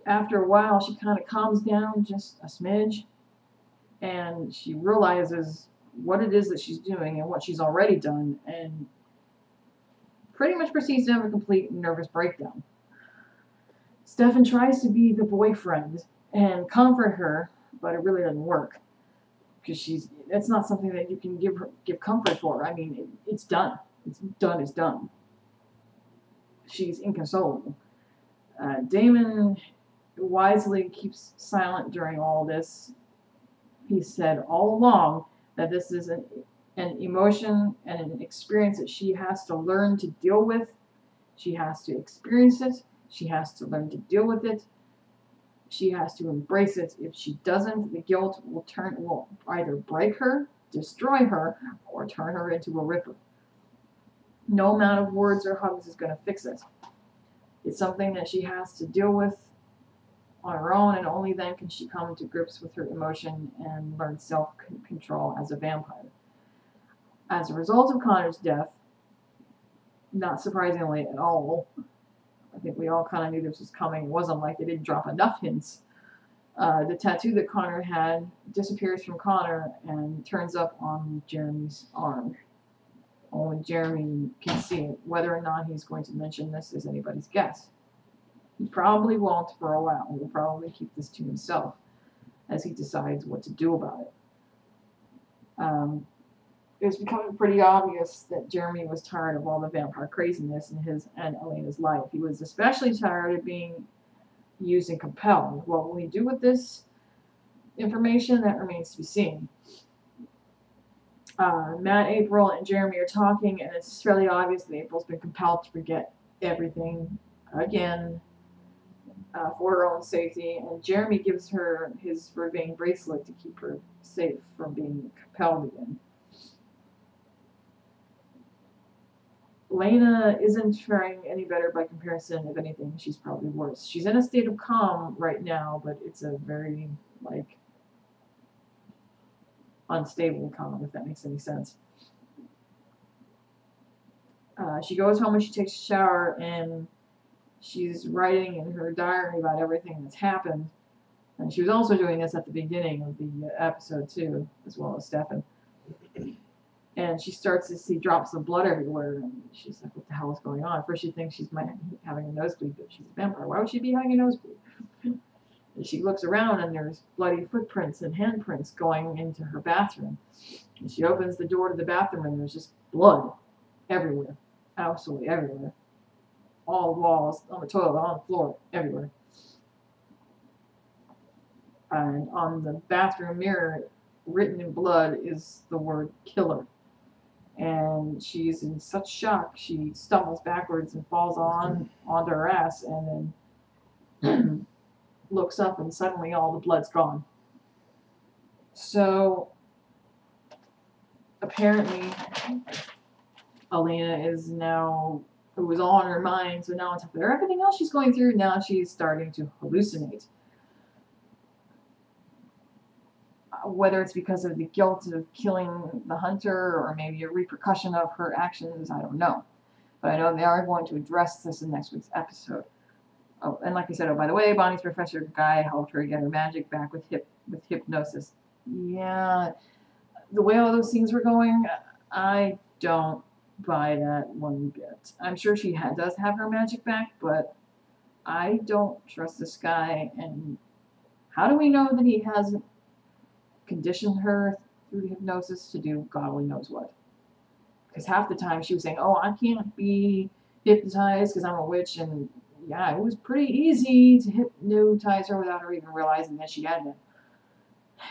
After a while, she kind of calms down just a smidge, and she realizes what it is that she's doing and what she's already done, and pretty much proceeds to have a complete nervous breakdown. Stefan tries to be the boyfriend and comfort her, but it really doesn't work because it's not something that you can give comfort for. I mean, it's done. It's done. It's done. She's inconsolable. Damon wisely keeps silent during all this. He said all along that this is an emotion and an experience that she has to learn to deal with. She has to experience it. She has to learn to deal with it. She has to embrace it. If she doesn't, the guilt will either break her, destroy her, or turn her into a ripper. No amount of words or hugs is going to fix it. It's something that she has to deal with on her own, and only then can she come to grips with her emotion and learn self-control as a vampire. As a result of Connor's death, not surprisingly at all, I think we all kind of knew this was coming. It wasn't like they didn't drop enough hints. The tattoo that Connor had disappears from Connor and turns up on Jeremy's arm. Only Jeremy can see it. Whether or not he's going to mention this is anybody's guess. He probably won't for a while. He'll probably keep this to himself as he decides what to do about it. It was becoming pretty obvious that Jeremy was tired of all the vampire craziness in his and Elena's life. He was especially tired of being used and compelled. What will he do with this information? That remains to be seen. Matt, April, and Jeremy are talking, and it's fairly obvious that April's been compelled to forget everything again for her own safety, and Jeremy gives her his Vervain bracelet to keep her safe from being compelled again. Lena isn't faring any better by comparison. If anything, she's probably worse. She's in a state of calm right now, but it's a very, unstable calm, if that makes any sense. She goes home and she takes a shower, and she's writing in her diary about everything that's happened. And she was also doing this at the beginning of the episode, too, as well as Stefan. And she starts to see drops of blood everywhere, and she's like, what the hell is going on? First she thinks she's having a nosebleed, but she's a vampire. Why would she be having a nosebleed? And she looks around, and there's bloody footprints and handprints going into her bathroom. And she opens the door to the bathroom, and there's just blood everywhere. Absolutely everywhere. All the walls, on the toilet, on the floor, everywhere. And on the bathroom mirror, written in blood, is the word killer. And she's in such shock, she stumbles backwards and falls onto her ass, and then looks up, and suddenly all the blood's gone. So apparently Elena is now, it was all on her mind, so now on top of everything else she's going through, now she's starting to hallucinate. Whether it's because of the guilt of killing the hunter or maybe a repercussion of her actions, I don't know. But I know they are going to address this in next week's episode. Oh, and like I said, by the way, Bonnie's professor guy helped her get her magic back with hypnosis. Yeah, the way all those things were going, I don't buy that one bit. I'm sure she does have her magic back, but I don't trust this guy. And how do we know that he hasn't conditioned her through hypnosis to do God only knows what? Because half the time she was saying, oh, I can't be hypnotized because I'm a witch, and yeah, it was pretty easy to hypnotize her without her even realizing that she had it.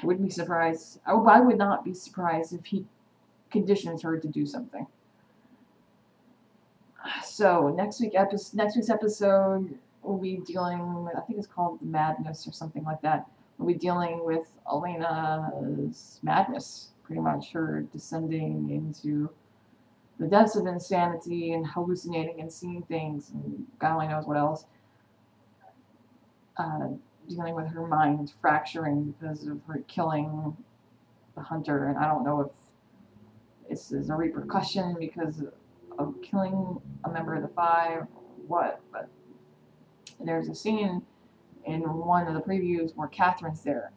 I wouldn't be surprised. I would not be surprised if he conditions her to do something. So next week's episode, we'll be dealing with, I think it's called The Madness or something like that. We'll be dealing with Elena's madness, pretty much her descending into the depths of insanity and hallucinating and seeing things and God only knows what else. Dealing with her mind fracturing because of her killing the hunter, and I don't know if this is a repercussion because of killing a member of the Five or what, but there's a scene in one of the previews where Catherine's there.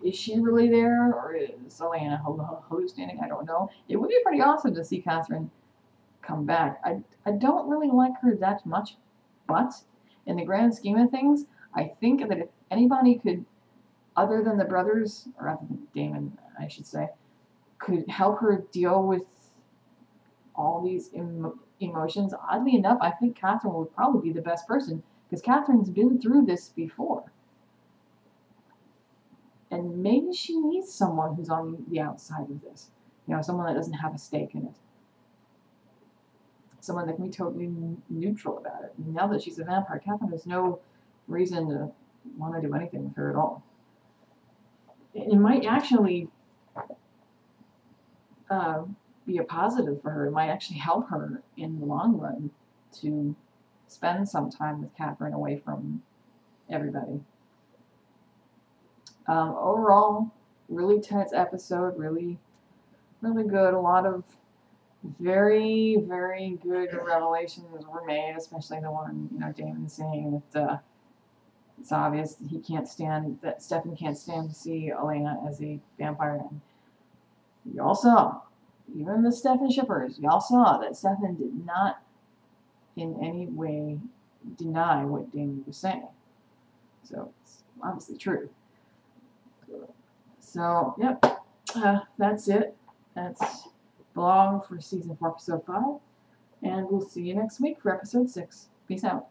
Is she really there, or is Elena hallucinating? I don't know. It would be pretty awesome to see Catherine come back. I don't really like her that much, but in the grand scheme of things, I think that if anybody could, other than the brothers, or other than Damon, I should say, could help her deal with all these emotions, oddly enough, I think Catherine would probably be the best person, because Catherine's been through this before. And maybe she needs someone who's on the outside of this. You know, someone that doesn't have a stake in it. Someone that can be totally neutral about it. Now that she's a vampire, Catherine has no reason to want to do anything with her at all. It might actually be a positive for her. It might actually help her in the long run to spend some time with Catherine away from everybody. Overall, really tense episode, really, really good. A lot of very, very good revelations were made, especially the one, you know, Damon saying that it's obvious that he can't stand, that Stefan can't stand to see Elena as a vampire. And y'all saw, even the Stefan shippers, y'all saw that Stefan did not in any way deny what Damon was saying. So it's obviously true. So, yep, that's it. That's blog for season 4, episode 5. And we'll see you next week for episode 6. Peace out.